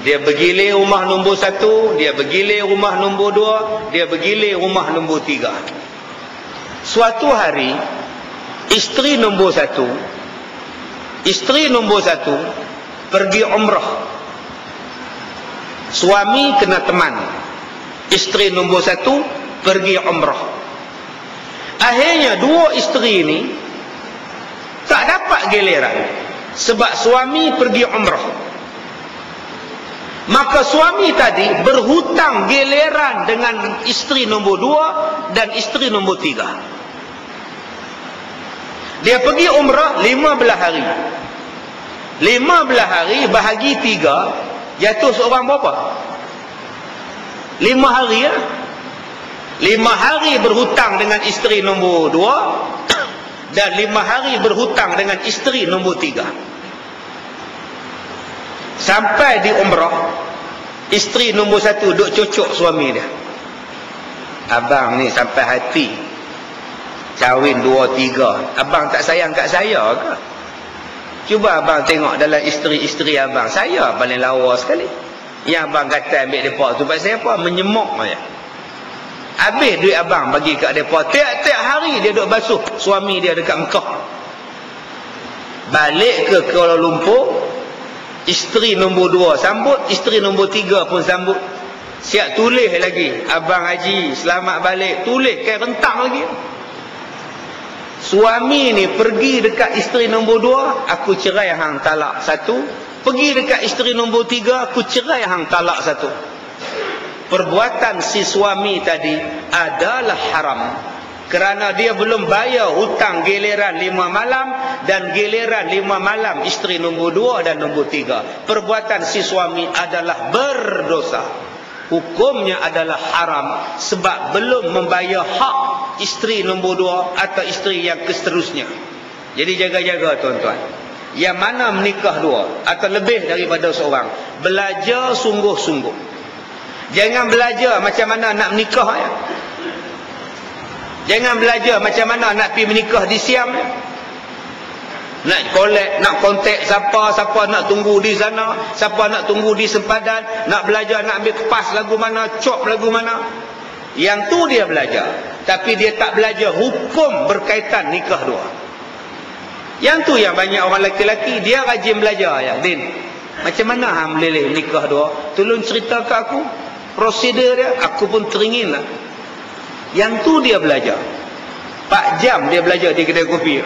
Dia bergilir rumah nombor 1, dia bergilir rumah nombor 2, dia bergilir rumah nombor 3. Suatu hari, isteri nombor 1 pergi umrah. Suami kena teman. Isteri nombor 1 pergi umrah. Akhirnya 2 isteri ini tak dapat giliran sebab suami pergi umrah. Maka suami tadi berhutang giliran dengan isteri nombor 2 dan isteri nombor 3. Dia pergi umrah 15 hari. 15 hari bahagi 3, jatuh seorang berapa? 5 hari ya. 5 hari berhutang dengan isteri nombor 2 dan 5 hari berhutang dengan isteri nombor 3. Sampai di umrah, isteri nombor 1 duk cocok suami dia. Abang ni sampai hati kahwin 2, 3, abang tak sayang kat saya ke? Cuba abang tengok dalam isteri-isteri abang, saya paling lawa sekali. Yang abang kata ambil mereka tu pasal apa? Menyemok saja. Habis duit abang bagi kat mereka, tiap-tiap hari dia duk basuh suami dia dekat Mekah. Balik ke Kuala Lumpur, isteri nombor 2 sambut, isteri nombor 3 pun sambut. Siap tulis lagi, abang Haji selamat balik, tulis kayak rentang lagi. Suami ni pergi dekat isteri nombor 2, aku cerai hang talak 1. Pergi dekat isteri nombor 3, aku cerai hang talak 1. Perbuatan si suami tadi adalah haram, kerana dia belum bayar hutang giliran 5 malam dan giliran 5 malam isteri nombor 2 dan nombor 3. Perbuatan si suami adalah berdosa. Hukumnya adalah haram sebab belum membayar hak isteri nombor 2 atau isteri yang seterusnya. Jadi jaga-jaga tuan-tuan. Yang mana menikah 2 atau lebih daripada seorang, belajar sungguh-sungguh. Jangan belajar macam mana nak menikah ya. Jangan belajar macam mana nak pergi menikah di Siam ya. Nak collect, nak kontak siapa nak tunggu di sana, siapa nak tunggu di sempadan, nak belajar nak ambil kepas lagu mana, cop lagu mana. Yang tu dia belajar, tapi dia tak belajar hukum berkaitan nikah 2. Yang tu yang banyak orang lelaki-lelaki, dia rajin belajar ya. Din, macam mana hang meleleh nikah 2? Tolong cerita kat aku prosedur dia, aku pun teringin lah. Yang tu dia belajar 4 jam dia belajar di kedai kopi,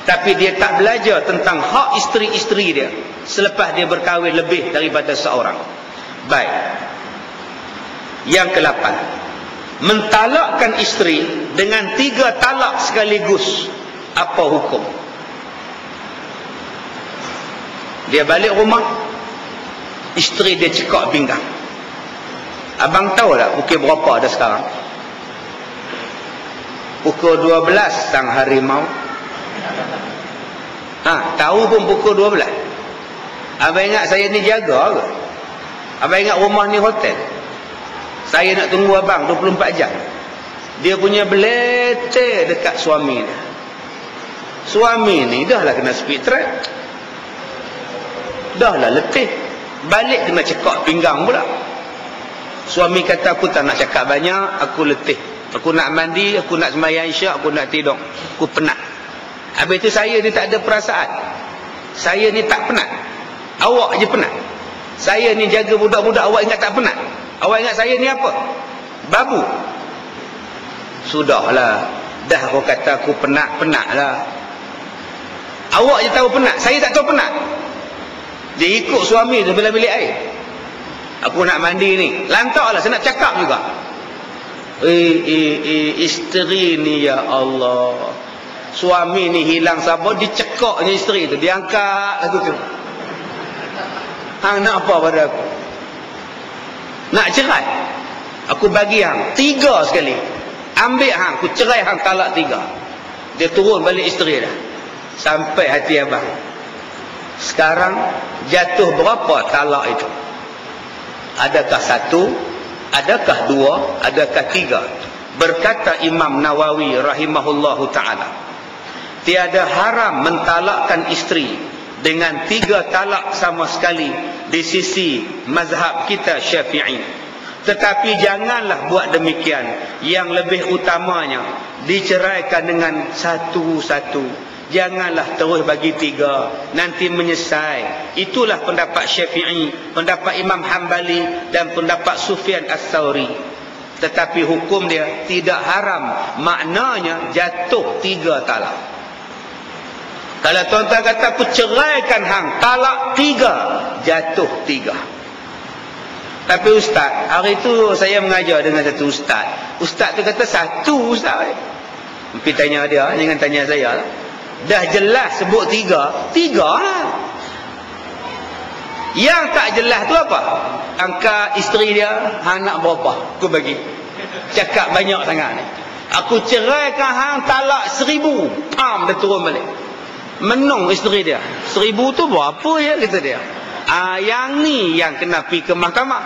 tapi dia tak belajar tentang hak isteri-isteri dia selepas dia berkahwin lebih daripada seorang. Baik. Yang ke-8, mentalakkan isteri dengan 3 talak sekaligus. Apa hukum? Dia balik rumah, isteri dia cekak pinggang. Abang tahu tak pukul berapa dah sekarang? Pukul 12 sang harimau. Tahu pun pukul 12. Abang ingat saya ni jaga ke? Abang ingat rumah ni hotel? Saya nak tunggu abang 24 jam. Dia punya beletek dekat suami dia. Suami ni dah lah kena speed track, dah lah letih, balik kena cekak pinggang pula. Suami kata, aku tak nak cakap banyak, aku letih, aku nak mandi, aku nak sembahyang isyak, aku nak tidur, aku penat. Habis tu saya ni tak ada perasaan, saya ni tak penat, awak je penat. Saya ni jaga budak-budak, awak ingat tak penat? Awak ingat saya ni apa? Babu? Sudahlah, dah kau kata aku penat, penatlah. Awak je tahu penat, saya tak tahu penat. Dia ikut suami tu bila bilik air. Aku nak mandi ni, lantaklah, saya nak cakap juga. Isteri ni ya Allah, suami ni hilang sabar, dicekaknya isteri tu, diangkat lagu tu. Hang nak apa pada aku? Nak cerai? Aku bagi hang 3 sekali. Ambil hang, aku cerai hang talak 3. Dia turun balik isteri dah. Sampai hati abang. Sekarang jatuh berapa talak itu? Adakah 1? Adakah 2? Adakah 3? Berkata Imam Nawawi rahimahullahu ta'ala, tiada haram mentalakkan isteri dengan 3 talak sama sekali di sisi mazhab kita Syafi'i. Tetapi janganlah buat demikian. Yang lebih utamanya diceraikan dengan satu-satu. Janganlah terus bagi 3, nanti menyesal. Itulah pendapat Syafi'i, pendapat Imam Hanbali dan pendapat Sufyan As-Sauri. Tetapi hukum dia tidak haram, maknanya jatuh 3 talak. Kalau tuan-tuan kata aku ceraikan hang talak 3, jatuh 3. Tapi ustaz, hari tu saya mengajar dengan satu ustaz. Ustaz tu kata 1 ustaz. Pergi tanya dia, jangan tanya saya lah. Dah jelas sebut tiga lah. Yang tak jelas tu apa? Angkat isteri dia, hang nak berapa? Aku bagi. Cakap banyak sangat ni. Aku ceraikan hang talak 1000. Dia turun balik. Menung isteri dia. 1000 tu berapa ya, kata dia. Yang ni yang kena pergi ke mahkamah.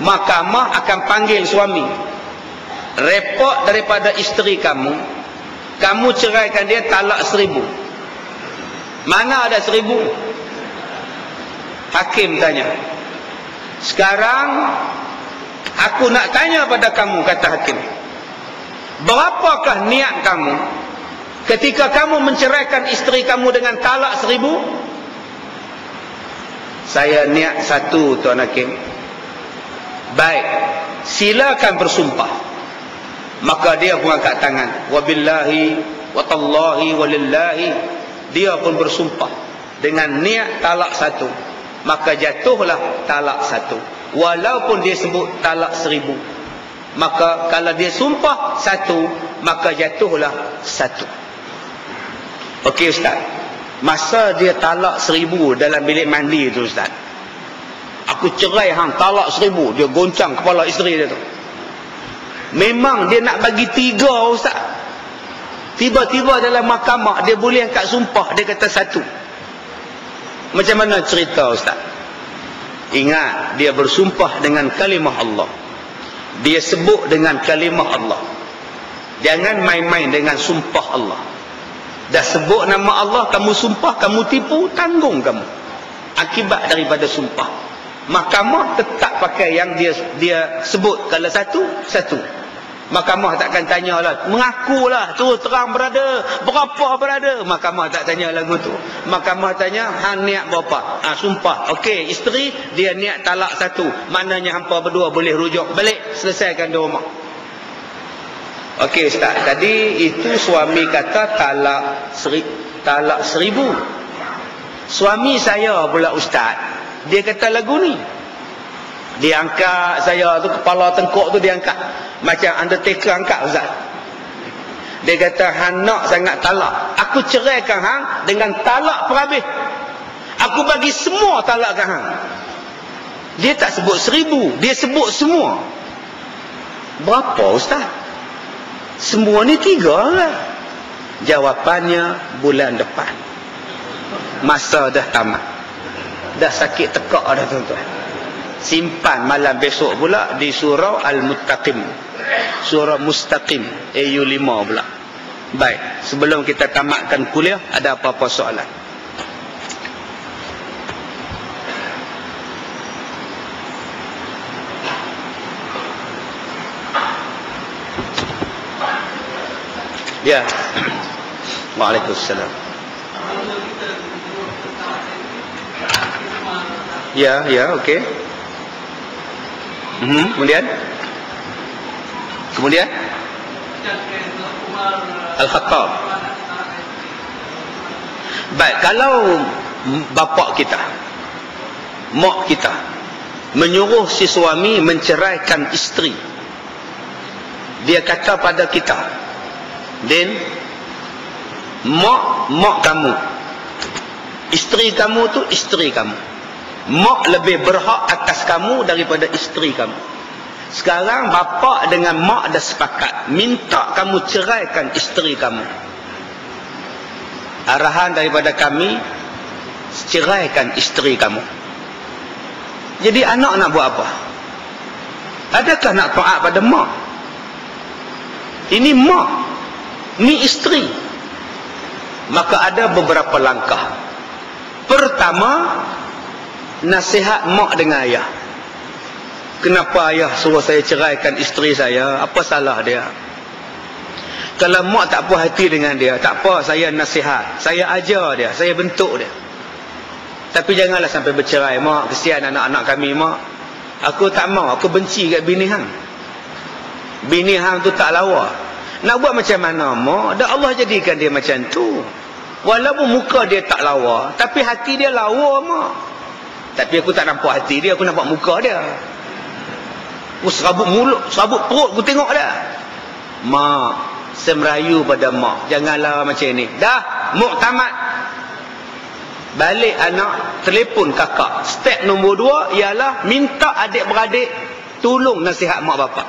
Mahkamah akan panggil suami. Report daripada isteri kamu. Kamu ceraikan dia talak 1000. Mana ada 1000? Hakim tanya. Sekarang aku nak tanya pada kamu, kata hakim. Berapakah niat kamu ketika kamu menceraikan isteri kamu dengan talak 1000? Saya niat 1, Tuan Hakim. Baik, silakan bersumpah. Maka dia pun angkat tangan. Wabillahi, watallahi, walillahi. Dia pun bersumpah dengan niat talak 1. Maka jatuhlah talak 1. Walaupun dia sebut talak 1000. Maka kalau dia sumpah 1, maka jatuhlah 1. Okey Ustaz. Masa dia talak 1000 dalam bilik mandi tu Ustaz, aku cerai hang talak 1000. Dia goncang kepala isteri dia tu. Memang dia nak bagi 3 Ustaz. Tiba-tiba dalam mahkamah dia boleh angkat sumpah, dia kata 1. Macam mana cerita Ustaz? Ingat, dia bersumpah dengan kalimah Allah. Dia sebut dengan kalimah Allah. Jangan main-main dengan sumpah Allah. Dah sebut nama Allah, kamu sumpah, kamu tipu, tanggung kamu akibat daripada sumpah. Mahkamah tetap pakai yang dia sebut. Kalau 1. Mahkamah takkan tanyalah, mengakulah terus terang berada, berapa berada. Mahkamah tak tanya lagu tu. Mahkamah tanya, hang niat berapa? Sumpah. Okey, isteri dia niat talak 1. Maknanya hampa berdua boleh rujuk balik, selesaikan di rumah. Okey Ustaz, tadi itu suami kata talak 1000. Suami saya pula Ustaz, dia kata lagu ni. Dia angkat saya tu, kepala tengkuk tu dia angkat. Macam undertaker angkat Ustaz. Dia kata, hang nak sangat talak. Aku ceraikan hang dengan talak perhabis. Aku bagi semua talak ke hang. Dia tak sebut 1000, dia sebut semua. Berapa Ustaz? Semua ni 3 lah. Jawapannya bulan depan. Masa dah tamat. Dah sakit tekak dah tuan-tuan. Simpan malam besok pula di surah Al-Muttaqim. Surah Mustaqim AU 5 pula. Baik, sebelum kita tamatkan kuliah, ada apa-apa soalan? Ya. Waalaikumsalam. Ya, okey. Kemudian Al-Khattab. Baik, kalau bapak kita, mak kita menyuruh si suami menceraikan isteri, dia kata pada kita, Din, mak kamu, isteri kamu tu isteri kamu. Mak lebih berhak atas kamu daripada isteri kamu. Sekarang bapa dengan mak dah sepakat minta kamu ceraikan isteri kamu. Arahan daripada kami, ceraikan isteri kamu. Jadi anak nak buat apa? Adakah nak taat pada mak? Ini mak, ni isteri. Maka ada beberapa langkah. Pertama, nasihat mak dengan ayah. Kenapa ayah suruh saya ceraikan isteri saya? Apa salah dia? Kalau mak tak puas hati dengan dia, tak apa, saya nasihat, saya ajar dia, saya bentuk dia. Tapi janganlah sampai bercerai. Mak, kesian anak-anak kami mak. Aku tak mau, aku benci kat bini hang. Bini hang tu tak lawa. Nak buat macam mana mak? Dah Allah jadikan dia macam tu. Walaupun muka dia tak lawa, tapi hati dia lawa mak. Tapi aku tak nampak hati dia, aku nampak muka dia. Aku serabut mulut, serabut perut, aku tengok dia. Mak, semerayu pada mak. Janganlah macam ni. Dah muktamad. Balik anak, telefon kakak. Step nombor 2 ialah minta adik-beradik tolong nasihat mak bapak.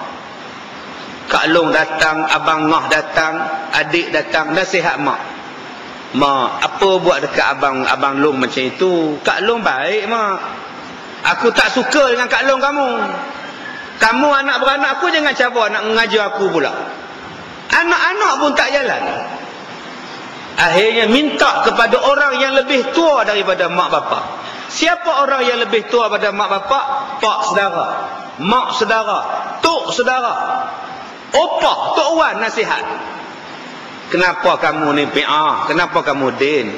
Kak Long datang, Abang Ngah datang, adik datang, nasihat mak. Mak, apa buat dekat Abang Long macam itu? Kak Long baik, mak. Aku tak suka dengan Kak Long kamu. Kamu anak beranak aku, jangan cabar nak mengajar aku pula. Anak-anak pun tak jalan. Akhirnya minta kepada orang yang lebih tua daripada mak bapak. Siapa orang yang lebih tua pada mak bapak? Pak saudara, mak saudara, tok saudara, opah, tok wan nasihat. Kenapa kamu ni PA? Kenapa kamu din?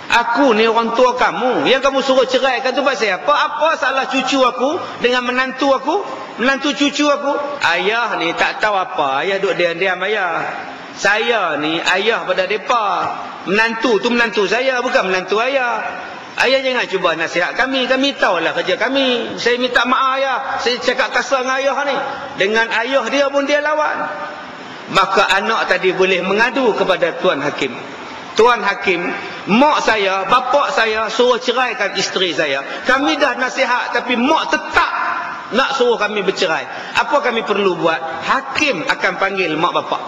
Aku ni orang tua kamu. Yang kamu suruh ceraikan tu pasal apa? Apa salah cucu aku dengan menantu aku? Menantu cucu aku? Ayah ni tak tahu apa. Ayah duduk diam-diam ayah. Saya ni ayah pada mereka. Menantu tu menantu saya, bukan menantu ayah. Ayah jangan cuba nasihat kami. Kami tahulah kerja kami. Saya minta maaf ayah. Saya cakap kasar dengan ayah ni. Dengan ayah dia pun dia lawan. Maka anak tadi boleh mengadu kepada Tuan Hakim. Tuan Hakim, mak saya, bapak saya suruh ceraikan isteri saya. Kami dah nasihat tapi mak tetap nak suruh kami bercerai. Apa kami perlu buat? Hakim akan panggil mak bapak.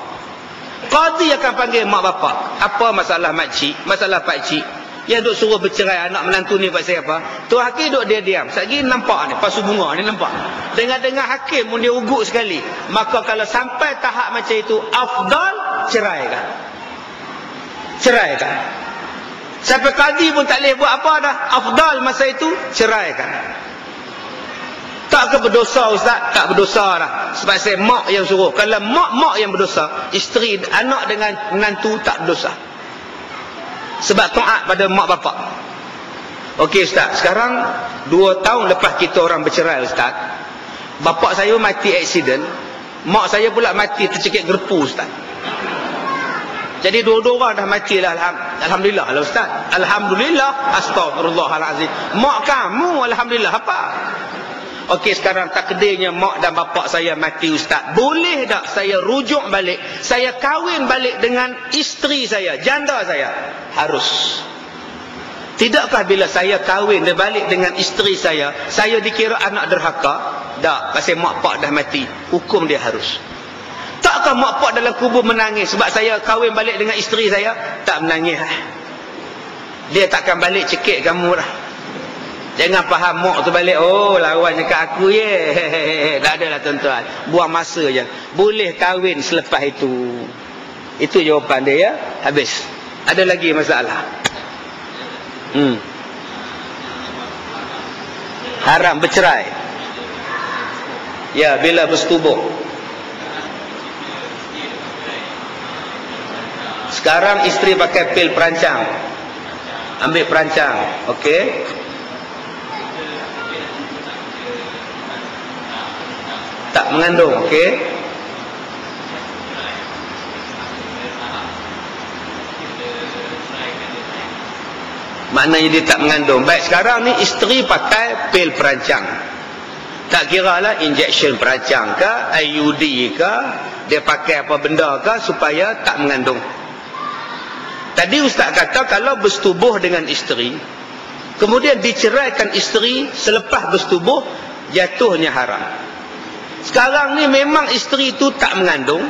Qadi akan panggil mak bapak. Apa masalah makcik? Masalah pakcik? Yang duk suruh bercerai anak menantu ni pasal apa? Tuan Hakim duk dia diam. Sekali nampak ni, pasu bunga ni nampak. Dengar-dengar Hakim pun dia ugut sekali. Maka kalau sampai tahap macam itu, afdal ceraikan. Ceraikan. Sampai qadi pun tak boleh buat apa dah. Afdal masa itu ceraikan. Tak ke berdosa ustaz? Tak berdosa dah. Sebab saya mak yang suruh. Kalau mak yang berdosa, isteri anak dengan menantu tak berdosa. Sebab taat pada mak bapak. Okey ustaz, sekarang 2 tahun lepas kita orang bercerai ustaz, bapak saya mati aksiden, mak saya pula mati tercekik gerpu ustaz. Jadi dua-dua orang dah mati lah. Alhamdulillah lah ustaz. Alhamdulillah. Astaghfirullahalazim. Mak kamu alhamdulillah apa? Okey, sekarang takdirnya mak dan bapak saya mati ustaz. Boleh tak saya rujuk balik? Saya kahwin balik dengan isteri saya, janda saya? Harus. Tidakkah bila saya kahwin dan balik dengan isteri saya dikira anak derhaka? Tak, pasal mak pak dah mati. Hukum dia harus. Takkah mak pak dalam kubur menangis sebab saya kahwin balik dengan isteri saya? Tak menangis. Dia takkan balik cekik kamu dah. Jangan faham mak tu balik, oh lawan dekat aku ye. Tak adalah tuan-tuan. Buang masa je. Boleh kahwin selepas itu. Itu jawapan dia ya. Habis. Ada lagi masalah. Haram bercerai. Ya, bila bersetubuh. Sekarang isteri pakai pil perancang. Ambil perancang. Okey. Tak mengandung, okey. Maknanya dia tak mengandung. Baik, sekarang ni isteri pakai pil perancang. Tak kira lah injection perancang ke, IUD ke, dia pakai apa benda ke supaya tak mengandung. Tadi ustaz kata kalau bersetubuh dengan isteri, kemudian diceraikan isteri selepas bersetubuh, jatuhnya haram. Sekarang ni memang isteri tu tak mengandung,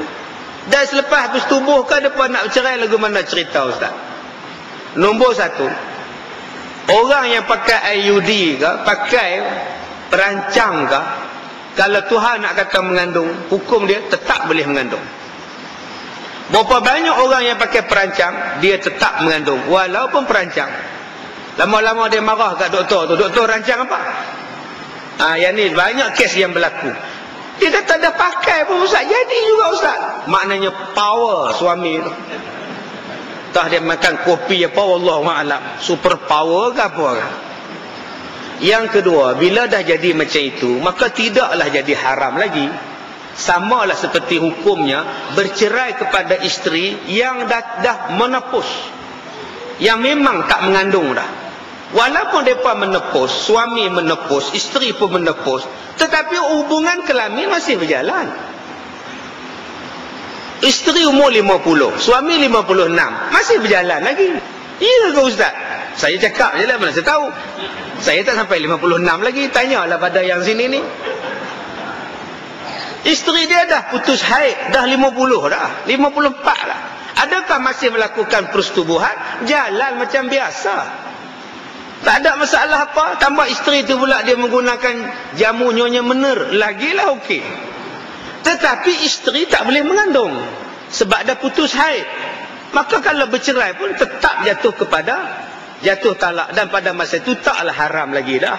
dan selepas bersetubuh ke depan nak bercerai, lagu mana cerita ustaz? Nombor 1, orang yang pakai IUD ke, pakai perancang ke, kalau Tuhan nak kata mengandung, hukum dia tetap boleh mengandung. Berapa banyak orang yang pakai perancang, dia tetap mengandung walaupun perancang. Lama-lama dia marah kat doktor tu, doktor rancang apa? Yang ni banyak kes yang berlaku. Dia kata dah pakai pun ustaz, jadi juga ustaz. Maknanya power suami tu. Entah dia makan kopi apa, wallahualam, super power ke apa ke. Yang kedua, bila dah jadi macam itu, maka tidaklah jadi haram lagi. Samalah seperti hukumnya bercerai kepada isteri yang dah menepus, yang memang tak mengandung dah. Walaupun mereka menepus, suami menepus, isteri pun menepus, tetapi hubungan kelamin masih berjalan. Isteri umur 50, suami 56, masih berjalan lagi. Ya ke ustaz? Saya cakap je lah, mana saya tahu. Saya tak sampai 56 lagi. Tanyalah pada yang sini ni. Isteri dia dah putus haid, dah 50 dah, 54 lah. Adakah masih melakukan persetubuhan? Jalan macam biasa. Tak ada masalah apa. Tambah isteri tu pula dia menggunakan jamu nyonya mener, lagilah okey. Tetapi isteri tak boleh mengandung sebab dah putus haid. Maka kalau bercerai pun tetap jatuh talak, dan pada masa itu taklah haram lagi dah.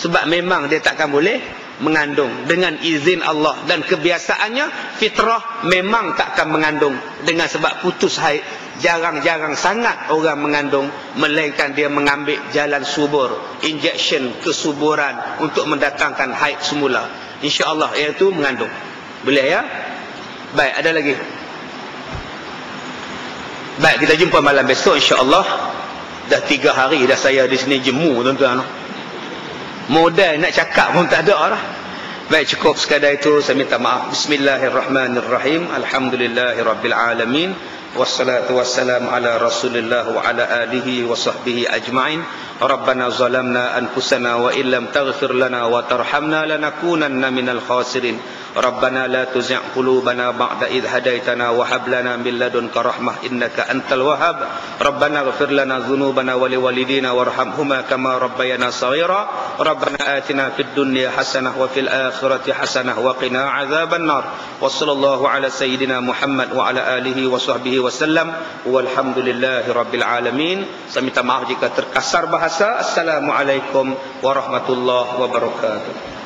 Sebab memang dia takkan boleh mengandung dengan izin Allah, dan kebiasaannya fitrah memang takkan mengandung. Dengan sebab putus haid, jarang-jarang sangat orang mengandung, melainkan dia mengambil jalan subur, injection kesuburan untuk mendatangkan haid semula. InsyaAllah iaitu mengandung. Boleh ya? Baik, ada lagi? Baik, kita jumpa malam besok insya-Allah. Dah 3 hari dah saya di sini jemu tuan-tuan. Modal nak cakap pun tak ada dah. Baik, cukup sekadar itu. Saya minta maaf. Bismillahirrahmanirrahim. Alhamdulillahirabbil alamin. Wassalatu wassalamu ala Rasulillah wa ala alihi wa sahbihi ajma'in. Rabbana zalamna anfusana wa illam taghfir lana wa tarhamna lanakunanna minal khasirin. Rabbana la tuzigh qulubana ba'da idh hadaitana wa hab lana min ladunka rahmah innaka antal wahhab. Rabbana ighfir lana dhunubana wa liwalidina warhamhuma kama rabbayana shaghira. Rabbana atina fid dunya hasanah wa fil akhirati hasanah wa qina adzaban nar. Wa sallallahu ala sayyidina Muhammad wa ala alihi wa sahbihi wasallam. Walhamdulillahi rabbil alamin. Saya minta maaf jika terkasar bahasa. Assalamualaikum warahmatullahi wabarakatuh.